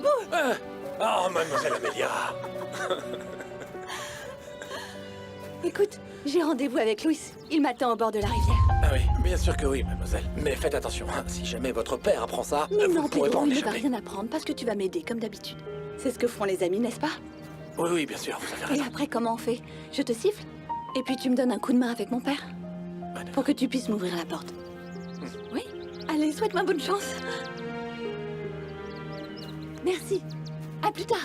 Oh, mademoiselle Amélia. Écoute, j'ai rendez-vous avec Louis. Il m'attend au bord de la rivière. Ah oui, bien sûr que oui, mademoiselle. Mais faites attention, hein, si jamais votre père apprend ça, Mais vous non, ne pourrez pas Pedro, en il ne va échapper. rien apprendre parce que tu vas m'aider, comme d'habitude. C'est ce que font les amis, n'est-ce pas? Oui, oui, bien sûr, vous avez Et raison. après, comment on fait? Je te siffle? Et puis tu me donnes un coup de main avec mon père? Pour que tu puisses m'ouvrir la porte. Oui? Allez, souhaite-moi bonne chance. Merci. À plus tard.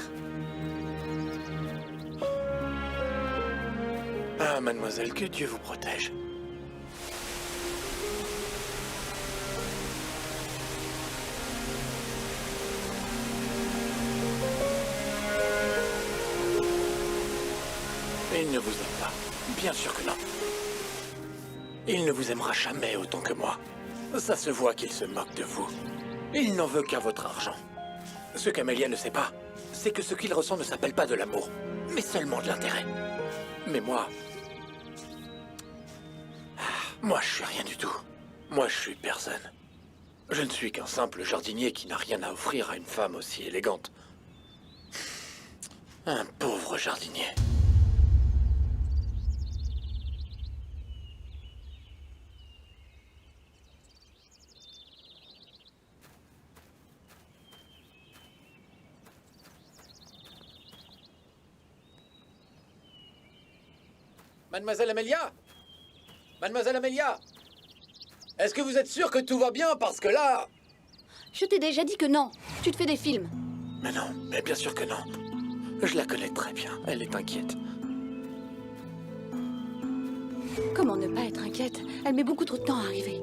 Ah, mademoiselle, que Dieu vous protège. Il ne vous aime pas. Bien sûr que non. Il ne vous aimera jamais autant que moi. Ça se voit qu'il se moque de vous. Il n'en veut qu'à votre argent. Ce qu'Amélia ne sait pas, c'est que ce qu'il ressent ne s'appelle pas de l'amour, mais seulement de l'intérêt. Mais moi... Moi, je suis rien du tout. Moi, je suis personne. Je ne suis qu'un simple jardinier qui n'a rien à offrir à une femme aussi élégante. Un pauvre jardinier. Mademoiselle Amélia? Mademoiselle Amélia? Est-ce que vous êtes sûre que tout va bien? Parce que là... Je t'ai déjà dit que non. Tu te fais des films. Mais non, mais bien sûr que non. Je la connais très bien, elle est inquiète. Comment ne pas être inquiète? Elle met beaucoup trop de temps à arriver.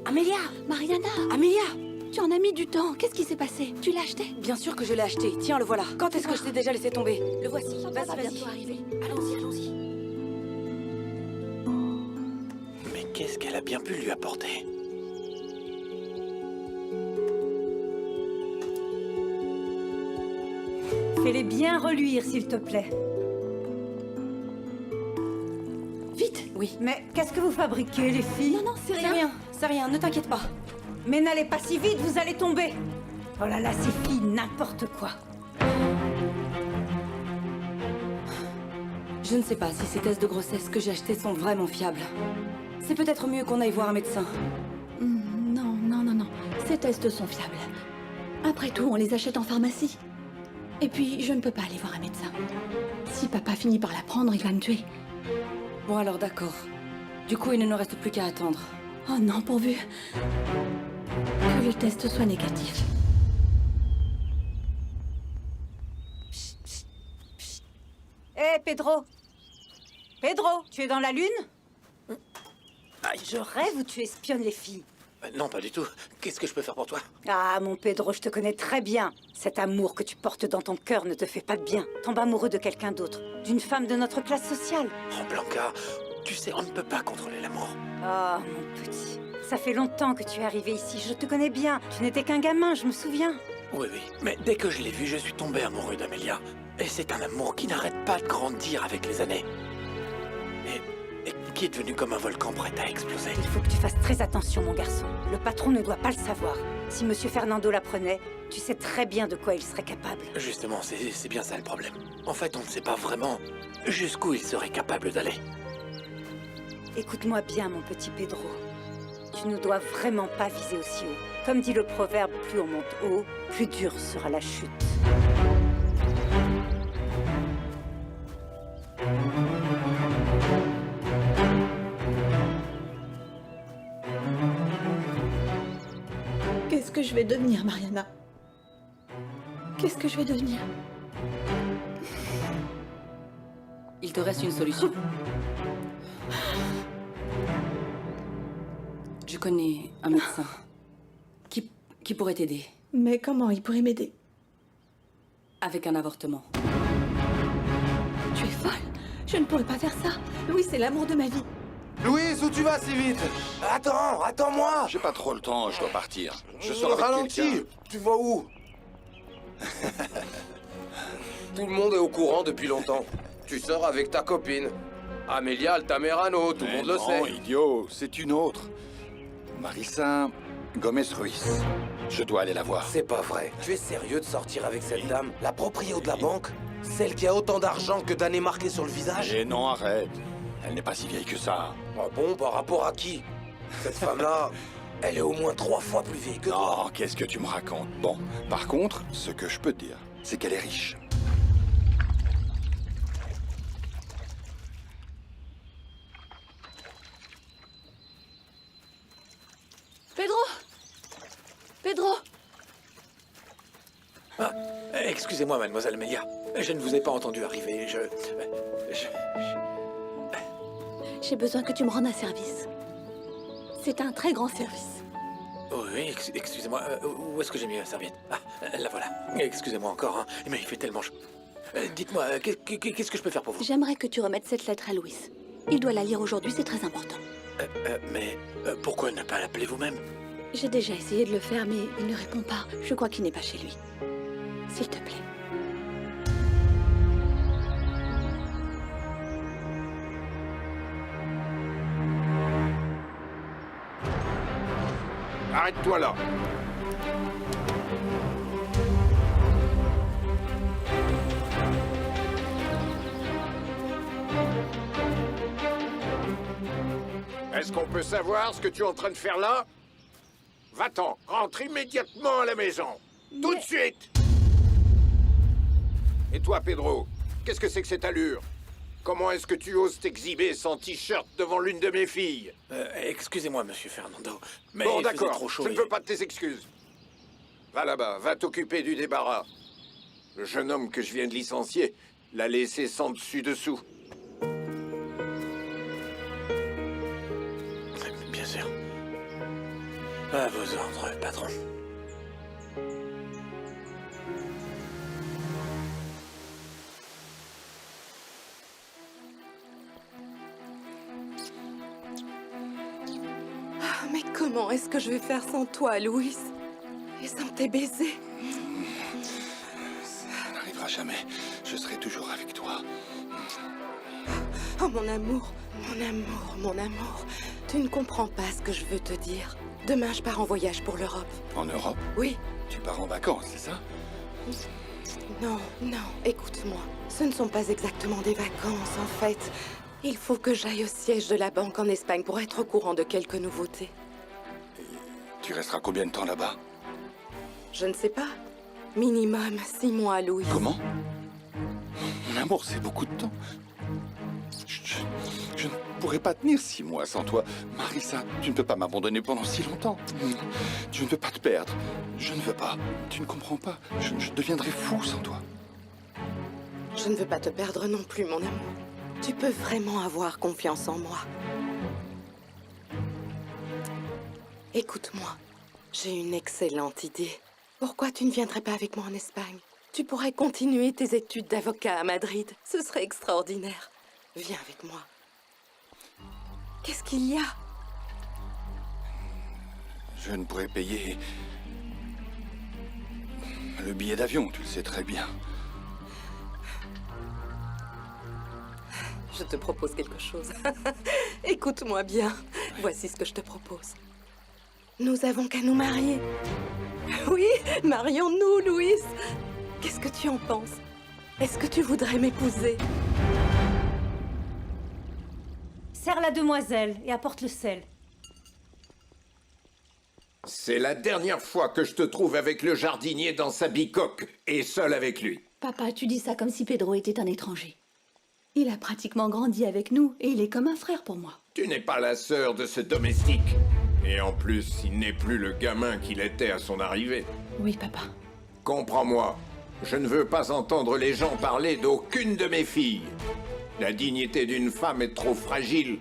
Amélia! Mariana! Amélia! Tu en as mis du temps. Qu'est-ce qui s'est passé? Tu l'as acheté? Bien sûr que je l'ai acheté. Tiens, le voilà. Quand est-ce que je t'ai déjà laissé tomber? Le voici. Ça Vas-y, va vas-y. bientôt arriver. Allons-y, allons-y. Mais qu'est-ce qu'elle a bien pu lui apporter? Fais-les bien reluire, s'il te plaît. Vite! Oui. Mais qu'est-ce que vous fabriquez, les filles? Non, non, c'est C'est rien. rien, c'est rien, ne t'inquiète pas. Mais n'allez pas si vite, vous allez tomber. Oh là là, ces filles, n'importe quoi. Je ne sais pas si ces tests de grossesse que j'ai achetés sont vraiment fiables. C'est peut-être mieux qu'on aille voir un médecin. Non, non, non, non. Ces tests sont fiables. Après tout, on les achète en pharmacie. Et puis, je ne peux pas aller voir un médecin. Si papa finit par la prendre, il va me tuer. Bon alors d'accord. Du coup, il ne nous reste plus qu'à attendre. Oh non, pourvu que le test soit négatif. Hé, Pedro! Pedro, tu es dans la lune? Aïe. Je rêve ou tu espionnes les filles? Non, pas du tout. Qu'est-ce que je peux faire pour toi? Ah, mon Pedro, je te connais très bien. Cet amour que tu portes dans ton cœur ne te fait pas de bien. Tombe amoureux de quelqu'un d'autre, d'une femme de notre classe sociale. Oh, Blanca, tu sais, on ne peut pas contrôler l'amour. Ah, mon petit. Ça fait longtemps que tu es arrivé ici. Je te connais bien. Tu n'étais qu'un gamin, je me souviens. Oui, oui. Mais dès que je l'ai vue, je suis tombé amoureux d'Amélia. Et c'est un amour qui n'arrête pas de grandir avec les années. Et qui est devenu comme un volcan prêt à exploser. Il faut que tu fasses très attention, mon garçon. Le patron ne doit pas le savoir. Si Monsieur Fernando l'apprenait, tu sais très bien de quoi il serait capable. Justement, c'est bien ça le problème. En fait, on ne sait pas vraiment jusqu'où il serait capable d'aller. Écoute-moi bien, mon petit Pedro. Tu ne dois vraiment pas viser aussi haut. Comme dit le proverbe, plus on monte haut, plus dure sera la chute. Qu'est-ce que je vais devenir, Mariana? Qu'est-ce que je vais devenir? Il te reste une solution. Je connais un médecin qui pourrait t'aider Mais comment il pourrait m'aider? avec un avortement. Tu es folle. Je ne pourrais pas faire ça. Louis, c'est l'amour de ma vie. Louise, où tu vas si vite? Attends-moi. J'ai pas trop le temps, je dois partir. Je sors avec Ralentis. quelqu'un. Tu vas où? Tout le monde est au courant depuis longtemps. Tu sors avec ta copine. Amélia Altamirano, tout le monde le non, sait. idiot, c'est une autre. Marissa Gomez Ruiz. Je dois aller la voir. C'est pas vrai. Tu es sérieux de sortir avec cette dame? La proprio de la banque? Celle qui a autant d'argent que d'années marquées sur le visage? Et non, arrête. Elle n'est pas si vieille que ça. Ah bon, par rapport à qui? Cette femme-là, elle est au moins 3 fois plus vieille que toi. Non, qu'est-ce que tu me racontes? Bon, par contre, ce que je peux te dire, c'est qu'elle est riche. Pedro! Pedro! Ah, excusez-moi, mademoiselle Amelia. Je ne vous ai pas entendu arriver. J'ai besoin que tu me rendes un service. C'est un très grand service. Oh oui, excusez-moi. Où est-ce que j'ai mis la serviette? Ah, la voilà. Excusez-moi encore, hein, mais il fait tellement chaud. Dites-moi, qu'est-ce que je peux faire pour vous? J'aimerais que tu remettes cette lettre à Louis. Il doit la lire aujourd'hui, c'est très important. Mais pourquoi ne pas l'appeler vous-même? J'ai déjà essayé de le faire, mais il ne répond pas. Je crois qu'il n'est pas chez lui. S'il te plaît. Arrête-toi là. Est-ce qu'on peut savoir ce que tu es en train de faire là? Va-t'en, rentre immédiatement à la maison. Tout de suite. Et toi, Pedro, qu'est-ce que c'est que cette allure? Comment est-ce que tu oses t'exhiber sans t-shirt devant l'une de mes filles? Excusez-moi, monsieur Fernando, mais Bon, il faisait d'accord, trop chaud. je ne veux pas de tes excuses. Va là-bas, va t'occuper du débarras. Le jeune homme que je viens de licencier l'a laissé sans dessus-dessous. Bien sûr. À vos ordres, patron. Mais comment est-ce que je vais faire sans toi, Louis? Et sans tes baisers? Ça n'arrivera jamais. Je serai toujours avec toi. Oh, mon amour, mon amour, mon amour. Tu ne comprends pas ce que je veux te dire. Demain, je pars en voyage pour l'Europe. En Europe? Oui. Tu pars en vacances, c'est ça? Non, non, écoute-moi. Ce ne sont pas exactement des vacances, en fait. Il faut que j'aille au siège de la banque en Espagne pour être au courant de quelques nouveautés. Tu resteras combien de temps là-bas? Je ne sais pas. Minimum 6 mois, Louis. Comment? Mon amour, c'est beaucoup de temps. Je ne pourrais pas tenir 6 mois sans toi. Marissa, tu ne peux pas m'abandonner pendant si longtemps. Tu ne veux pas te perdre. Je ne veux pas. Tu ne comprends pas. Je deviendrai fou sans toi. Je ne veux pas te perdre non plus, mon amour. Tu peux vraiment avoir confiance en moi. Écoute-moi, j'ai une excellente idée. Pourquoi tu ne viendrais pas avec moi en Espagne? Tu pourrais continuer tes études d'avocat à Madrid. Ce serait extraordinaire. Viens avec moi. Qu'est-ce qu'il y a? Je ne pourrais payer le billet d'avion, tu le sais très bien. Je te propose quelque chose. Écoute-moi bien. Voici ce que je te propose. Nous avons qu'à nous marier. Oui, marions-nous, Louis. Qu'est-ce que tu en penses? Est-ce que tu voudrais m'épouser? Serre la demoiselle et apporte le sel. C'est la dernière fois que je te trouve avec le jardinier dans sa bicoque et seul avec lui. Papa, tu dis ça comme si Pedro était un étranger. Il a pratiquement grandi avec nous et il est comme un frère pour moi. Tu n'es pas la sœur de ce domestique. Et en plus, il n'est plus le gamin qu'il était à son arrivée. Oui, papa. Comprends-moi, je ne veux pas entendre les gens parler d'aucune de mes filles. La dignité d'une femme est trop fragile.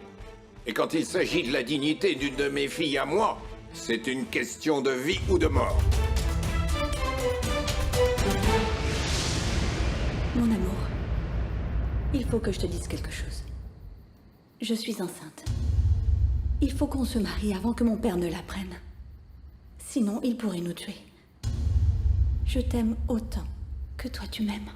Et quand il s'agit de la dignité d'une de mes filles à moi, c'est une question de vie ou de mort. Mon amour, il faut que je te dise quelque chose. Je suis enceinte. Il faut qu'on se marie avant que mon père ne l'apprenne. Sinon, il pourrait nous tuer. Je t'aime autant que toi tu m'aimes.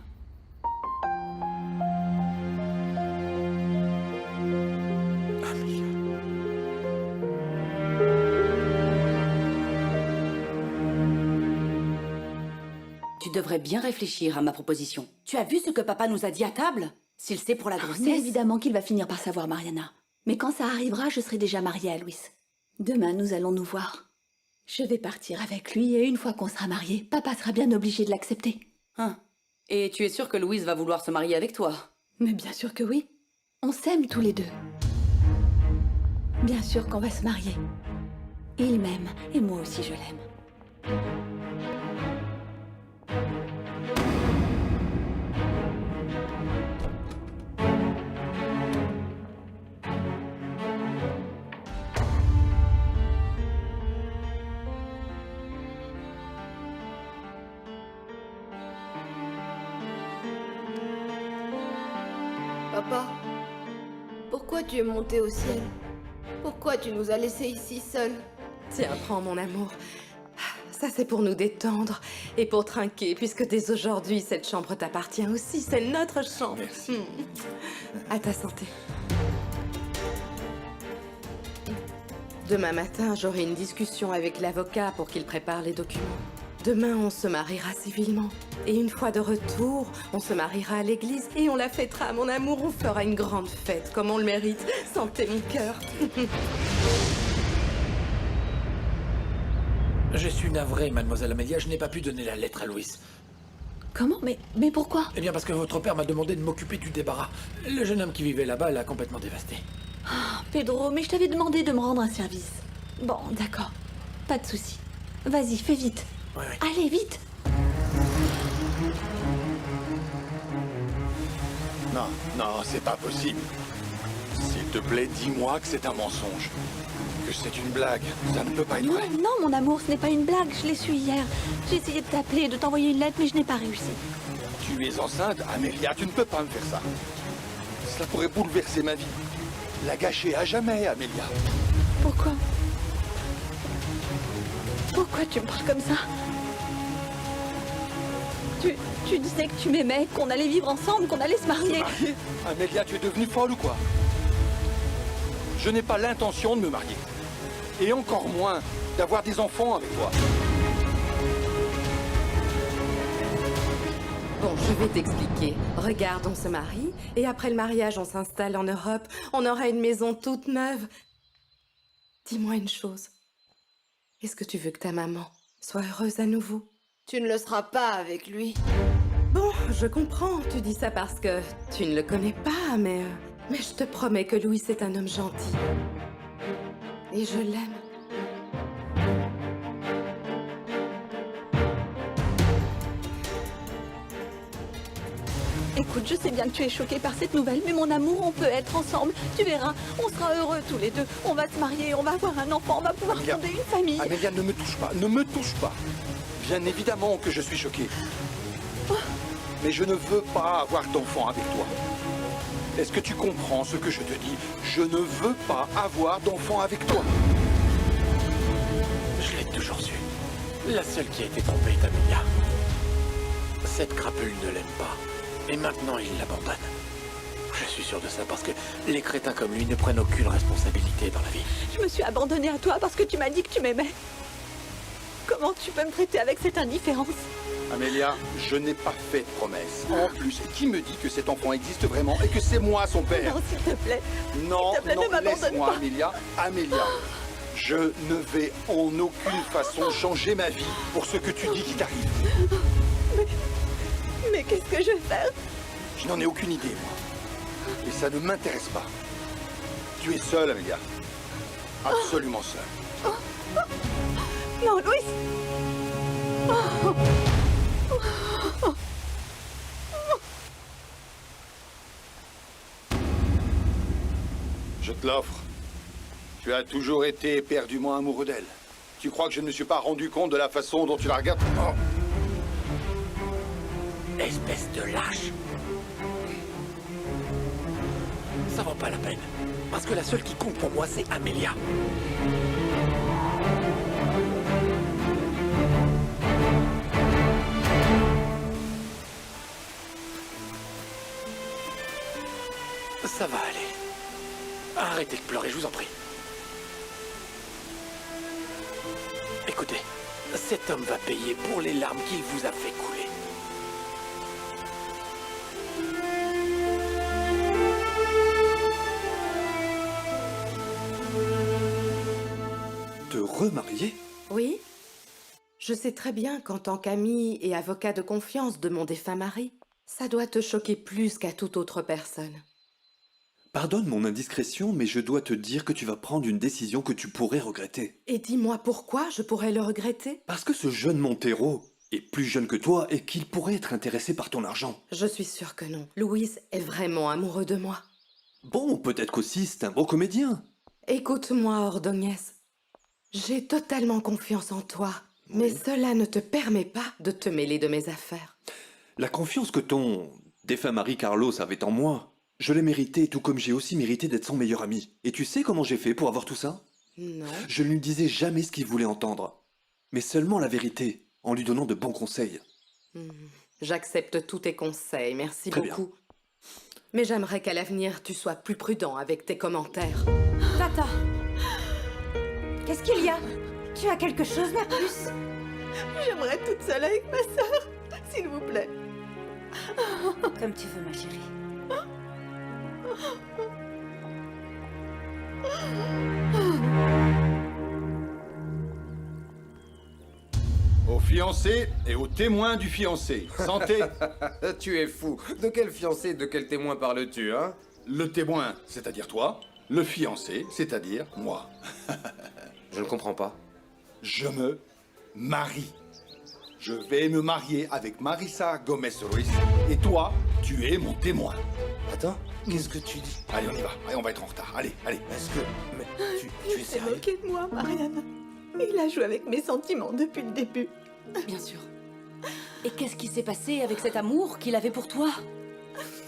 devrais bien réfléchir à ma proposition. Tu as vu ce que papa nous a dit à table? S'il sait pour la grossesse... Mais évidemment qu'il va finir par savoir, Mariana. Mais quand ça arrivera, je serai déjà mariée à Louis. Demain, nous allons nous voir. Je vais partir avec lui et une fois qu'on sera mariés, papa sera bien obligé de l'accepter. Hein. Et tu es sûre que Louise va vouloir se marier avec toi? Mais bien sûr que oui. On s'aime tous les deux. Bien sûr qu'on va se marier. Il m'aime et moi aussi je l'aime. Papa, pourquoi tu es monté au ciel? Pourquoi tu nous as laissés ici seuls? Tiens, prends mon amour. Ça, c'est pour nous détendre et pour trinquer, puisque dès aujourd'hui, cette chambre t'appartient aussi. C'est notre chambre. Merci. À ta santé. Demain matin, j'aurai une discussion avec l'avocat pour qu'il prépare les documents. Demain, on se mariera civilement. Et une fois de retour, on se mariera à l'église et on la fêtera, mon amour. On fera une grande fête, comme on le mérite. Sentez mon cœur. Je suis navré, mademoiselle Amélia, je n'ai pas pu donner la lettre à Louis. Comment? Mais pourquoi? Eh bien parce que votre père m'a demandé de m'occuper du débarras. Le jeune homme qui vivait là-bas l'a complètement dévasté. Pedro, mais je t'avais demandé de me rendre un service. Bon, d'accord. Pas de souci. Vas-y, fais vite. Oui. Allez, vite. Non, non, c'est pas possible. S'il te plaît, dis-moi que c'est un mensonge. Que c'est une blague. Ça ne peut pas être Non, vrai. non, mon amour, ce n'est pas une blague. Je l'ai su hier. J'ai essayé de t'appeler, de t'envoyer une lettre, mais je n'ai pas réussi. Tu es enceinte, Amélia, tu ne peux pas me faire ça. Cela pourrait bouleverser ma vie. La gâcher à jamais, Amélia. Pourquoi? Pourquoi tu me parles comme ça? Tu disais que tu m'aimais, qu'on allait vivre ensemble, qu'on allait se marier. Mariée? Amélia, tu es devenue folle ou quoi? Je n'ai pas l'intention de me marier. Et encore moins d'avoir des enfants avec toi. Bon, je vais t'expliquer. Regarde, on se marie, et après le mariage, on s'installe en Europe. On aura une maison toute neuve. Dis-moi une chose. Est-ce que tu veux que ta maman soit heureuse à nouveau? Tu ne le seras pas avec lui. Bon, je comprends. Tu dis ça parce que tu ne le connais pas, mais je te promets que Louis est un homme gentil. Et je l'aime. Écoute, je sais bien que tu es choquée par cette nouvelle, mais mon amour, on peut être ensemble. Tu verras, on sera heureux tous les deux. On va se marier, on va avoir un enfant, on va pouvoir Amélia, fonder une famille. Amélia, ne me touche pas, ne me touche pas. Bien évidemment que je suis choqué. Mais je ne veux pas avoir d'enfant avec toi. Est-ce que tu comprends ce que je te dis? Je ne veux pas avoir d'enfant avec toi. Je l'ai toujours su. La seule qui a été trompée est Amélia. Cette crapule ne l'aime pas. Et maintenant, il l'abandonne. Je suis sûr de ça parce que les crétins comme lui ne prennent aucune responsabilité dans la vie. Je me suis abandonnée à toi parce que tu m'as dit que tu m'aimais. Comment tu peux me traiter avec cette indifférence? Amélia, je n'ai pas fait de promesse. En plus, qui me dit que cet enfant existe vraiment et que c'est moi son père? Non, s'il te plaît. Non, S'il te plaît, non, ne m'abandonne laisse-moi, pas. Amélia. Amélia, je ne vais en aucune façon changer ma vie pour ce que tu dis qui t'arrive. Mais qu'est-ce que je vais faire? Je n'en ai aucune idée, moi. Et ça ne m'intéresse pas. Tu es seule, Amélia. Absolument seule. Non, Louis. Je te l'offre. Tu as toujours été éperdument amoureux d'elle. Tu crois que je ne me suis pas rendu compte de la façon dont tu la regardes? Oh. Espèce de lâche. Ça vaut pas la peine. Parce que la seule qui compte pour moi, c'est Amélia. Ça va aller. Arrêtez de pleurer, je vous en prie. Écoutez, cet homme va payer pour les larmes qu'il vous a fait couler. remariée? Oui. Je sais très bien qu'en tant qu'ami et avocat de confiance de mon défunt mari, ça doit te choquer plus qu'à toute autre personne. Pardonne mon indiscrétion, mais je dois te dire que tu vas prendre une décision que tu pourrais regretter. Et dis-moi pourquoi je pourrais le regretter? Parce que ce jeune Montero est plus jeune que toi et qu'il pourrait être intéressé par ton argent. Je suis sûre que non. Louis est vraiment amoureux de moi. Bon, peut-être qu'aussi c'est un beau comédien. Écoute-moi, Ordóñez. J'ai totalement confiance en toi, mais cela ne te permet pas de te mêler de mes affaires. La confiance que ton défunt mari Carlos avait en moi, je l'ai méritée, tout comme j'ai aussi mérité d'être son meilleur ami. Et tu sais comment j'ai fait pour avoir tout ça? Non. Je ne lui disais jamais ce qu'il voulait entendre, mais seulement la vérité, en lui donnant de bons conseils. J'accepte tous tes conseils, merci Très beaucoup. Mais j'aimerais qu'à l'avenir, tu sois plus prudent avec tes commentaires. Tata, qu'est-ce qu'il y a? Tu as quelque chose, ma puce? J'aimerais être toute seule avec ma sœur, s'il vous plaît. Comme tu veux, ma chérie. Aux fiancés et aux témoins du fiancé. Santé. Tu es fou. De quel fiancé, de quel témoin parles-tu, hein? Le témoin, c'est-à-dire toi. Le fiancé, c'est-à-dire moi. Je ne comprends pas. Je me marie. Je vais me marier avec Marisa Gomez Ruiz. Et toi, tu es mon témoin. Attends, qu'est-ce que tu dis? Allez, on y va. Allez, on va être en retard. Allez, allez. Est-ce que... Mais tu es Il s'est sérieux? moqué de moi, Mariana. Il a joué avec mes sentiments depuis le début. Bien sûr. Et qu'est-ce qui s'est passé avec cet amour qu'il avait pour toi?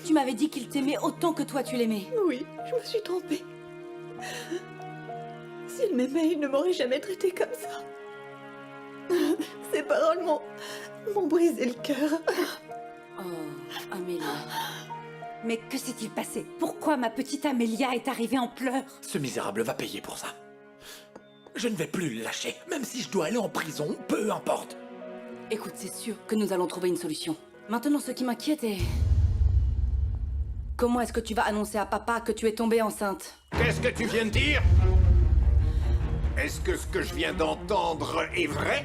Tu m'avais dit qu'il t'aimait autant que toi tu l'aimais. Oui, je me suis trompée. S'il m'aimait, il ne m'aurait jamais traité comme ça. Ces paroles m'ont brisé le cœur. Oh, Amélia. Mais que s'est-il passé? Pourquoi ma petite Amélia est arrivée en pleurs? Ce misérable va payer pour ça. Je ne vais plus le lâcher, même si je dois aller en prison, peu importe. Écoute, c'est sûr que nous allons trouver une solution. Maintenant, ce qui m'inquiète est... Comment est-ce que tu vas annoncer à papa que tu es tombée enceinte? Qu'est-ce que tu viens de dire? Est-ce que ce que je viens d'entendre est vrai?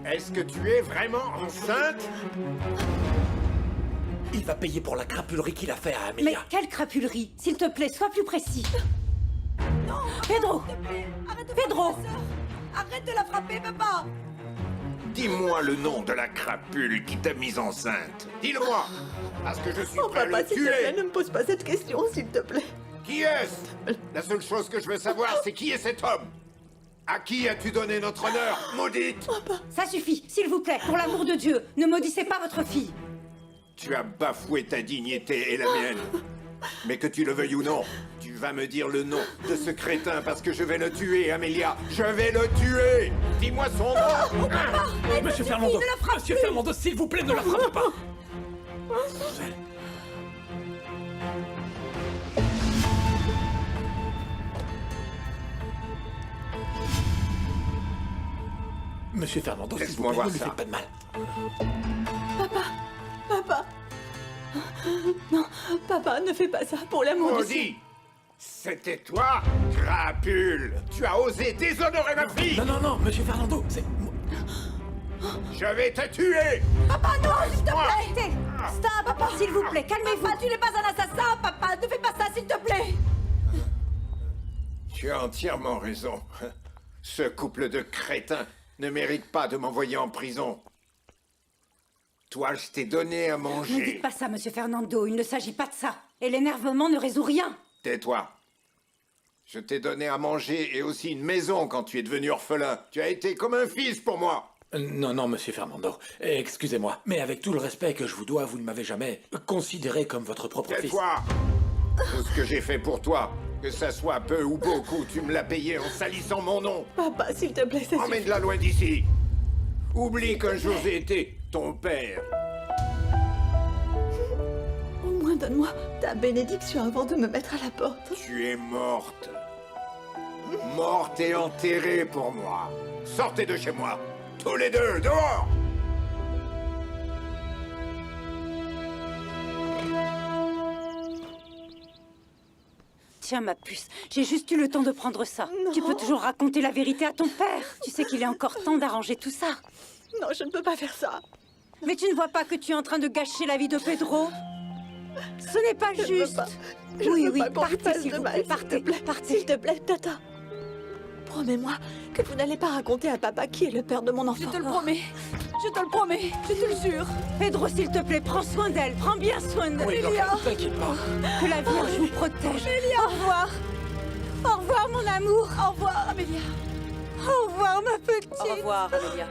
Est-ce que tu es vraiment enceinte? Il va payer pour la crapulerie qu'il a fait à Mais Amelia. quelle crapulerie! S'il te plaît, sois plus précis. Non, Pedro! Pedro! Arrête de la frapper, papa! Dis-moi le nom de la crapule qui t'a mise enceinte. Dis-le-moi, parce que je suis Oh, prêt à papa, le s'il te plaît, tuer. ne me pose pas cette question, s'il te plaît. Qui est-ce? La seule chose que je veux savoir, c'est qui est cet homme? À qui as-tu donné notre honneur, maudite? Ça suffit, s'il vous plaît, pour l'amour de Dieu, ne maudissez pas votre fille. Tu as bafoué ta dignité et la mienne. Mais que tu le veuilles ou non, tu vas me dire le nom de ce crétin parce que je vais le tuer, Amelia. Je vais le tuer. Dis-moi son nom. Monsieur Fernando, Monsieur Fernando, s'il vous plaît, ne la frappez pas. Monsieur Fernando, s'il vous Laisse-moi plaît, voir ne lui ça. faites pas de mal. Papa. Non, papa, ne fais pas ça, pour l'amour de Dieu. Maudit! C'était toi, crapule! Tu as osé déshonorer ma fille! Non, non, non, Monsieur Fernando, c'est... Je vais te tuer! Papa, non, s'il te Moi. plaît! Stop, papa, s'il vous plaît, calmez-vous. Papa, tu n'es pas un assassin, papa! Ne fais pas ça, s'il te plaît! Tu as entièrement raison. Ce couple de crétins ne mérite pas de m'envoyer en prison. Toi, je t'ai donné à Ne manger. dites pas ça, monsieur Fernando, il ne s'agit pas de ça. Et l'énervement ne résout rien. Tais-toi. Je t'ai donné à manger et aussi une maison quand tu es devenu orphelin. Tu as été comme un fils pour moi. Non, non, Monsieur Fernando, excusez-moi, mais avec tout le respect que je vous dois, vous ne m'avez jamais considéré comme votre propre fils. Tais-toi. Tout ce que j'ai fait pour toi, que ça soit peu ou beaucoup, tu me l'as payé en salissant mon nom. Papa, s'il te plaît, ça suffit. Emmène-la loin d'ici. Oublie qu'un jour j'ai été ton père. Au moins, donne-moi ta bénédiction avant de me mettre à la porte. Tu es morte. Morte et enterrée pour moi. Sortez de chez moi. Tous les deux, dehors. Tiens, ma puce, j'ai juste eu le temps de prendre ça. Tu peux toujours raconter la vérité à ton père. Tu sais qu'il est encore temps d'arranger tout ça. Non, je ne peux pas faire ça. Mais tu ne vois pas que tu es en train de gâcher la vie de Pedro? Ce n'est pas juste. Oui, partez, s'il vous plaît, partez, S'il te plaît, Tata. Promets-moi que vous n'allez pas raconter à papa qui est le père de mon enfant. Je te le promets. Je te le promets. Je te le jure. Pedro, s'il te plaît, prends soin d'elle. Prends bien soin d'elle. Oui, Blanca, ne t'inquiète pas. Que la Vierge vous protège. Au revoir. Au revoir, mon amour. Au revoir, Amélia. Au revoir, ma petite. Au revoir, Amélia.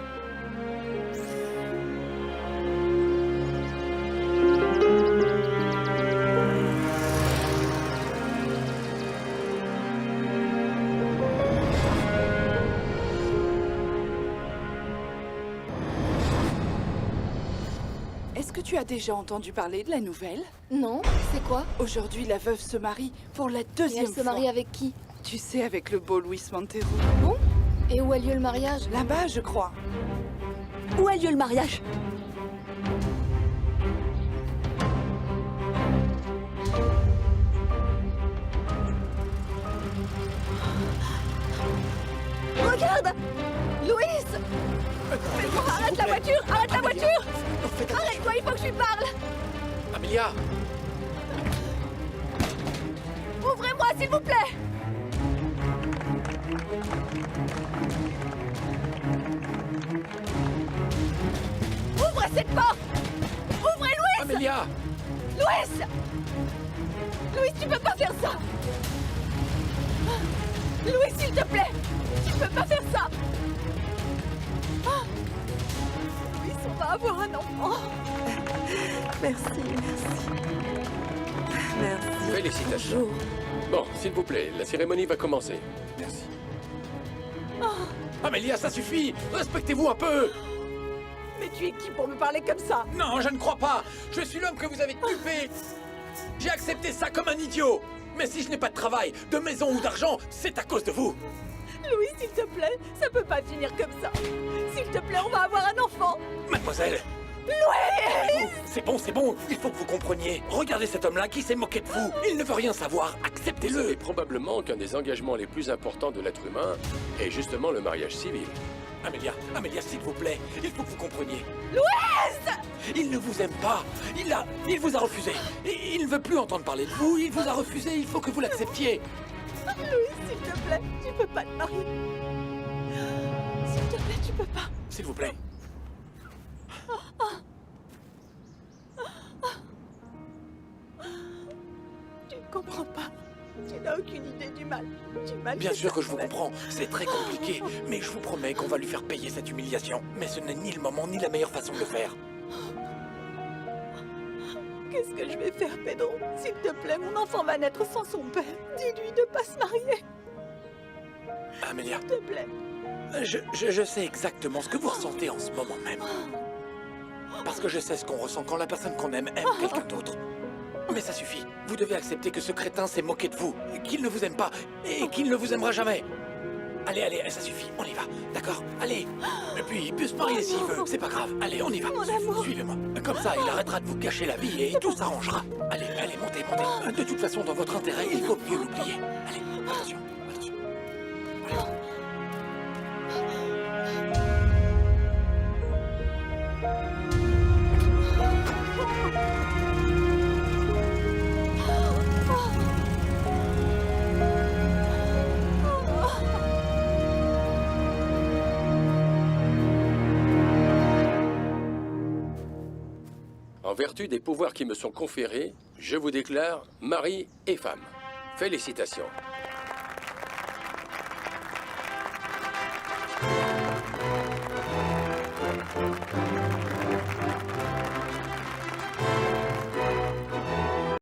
Est-ce que tu as déjà entendu parler de la nouvelle? Non, c'est quoi? Aujourd'hui, la veuve se marie pour la Et deuxième elle fois. se marie avec qui? Tu sais, avec le beau Luis Montero. Bon? Et où a lieu le mariage? Là-bas, je crois. Où a lieu le mariage? Regarde! Louis! Arrête la voiture! Arrête la voiture! Arrête-toi, il faut que je lui parle! Amelia! Ouvrez-moi, s'il vous plaît! Ouvrez cette porte! Ouvrez, Louis! Amelia! Louis! Louis, tu peux pas faire ça! Louis, s'il te plaît! Tu peux pas faire ça! Louis, on va avoir un enfant! Merci. Félicitations. Bon, s'il vous plaît, la cérémonie va commencer. Merci. Amelia, ça suffit! Respectez-vous un peu! Mais tu es qui pour me parler comme ça? Non, je ne crois pas! Je suis l'homme que vous avez dupé! J'ai accepté ça comme un idiot! Mais si je n'ai pas de travail, de maison ou d'argent, c'est à cause de vous! Louis, s'il te plaît, ça peut pas finir comme ça. S'il te plaît, on va avoir un enfant. Mademoiselle! Louis! C'est bon, il faut que vous compreniez. Regardez cet homme-là qui s'est moqué de vous. Il ne veut rien savoir, Vous acceptez-le. savez probablement qu'un des engagements les plus importants de l'être humain est justement le mariage civil. Amelia, s'il vous plaît, il faut que vous compreniez. Louis! Il ne vous aime pas. Il vous a refusé. Il ne veut plus entendre parler de vous. Il vous a refusé. Il faut que vous l'acceptiez. Louis, s'il te plaît, tu peux pas te marier. S'il te plaît, tu peux pas. S'il vous plaît. Tu ne comprends pas. Tu n'as aucune idée du mal. Bien sûr que je vous comprends. C'est très compliqué. Mais je vous promets qu'on va lui faire payer cette humiliation. Mais ce n'est ni le moment ni la meilleure façon de le faire. Qu'est-ce que je vais faire, Pedro? S'il te plaît, mon enfant va naître sans son père. Dis-lui de pas se marier. Amelia, S'il te plaît. je sais exactement ce que vous ressentez en ce moment même. Parce que je sais ce qu'on ressent quand la personne qu'on aime quelqu'un d'autre. Mais ça suffit. Vous devez accepter que ce crétin s'est moqué de vous, qu'il ne vous aime pas et qu'il ne vous aimera jamais. Allez, ça suffit. On y va, d'accord? Allez. Et puis, il peut se marier s'il veut. C'est pas grave. Allez, on y va. Suivez-moi. Comme ça, il arrêtera de vous gâcher la vie et tout s'arrangera. Allez, montez. De toute façon, dans votre intérêt, il faut mieux l'oublier. Allez, attention. Voilà. En vertu des pouvoirs qui me sont conférés, je vous déclare mari et femme. Félicitations.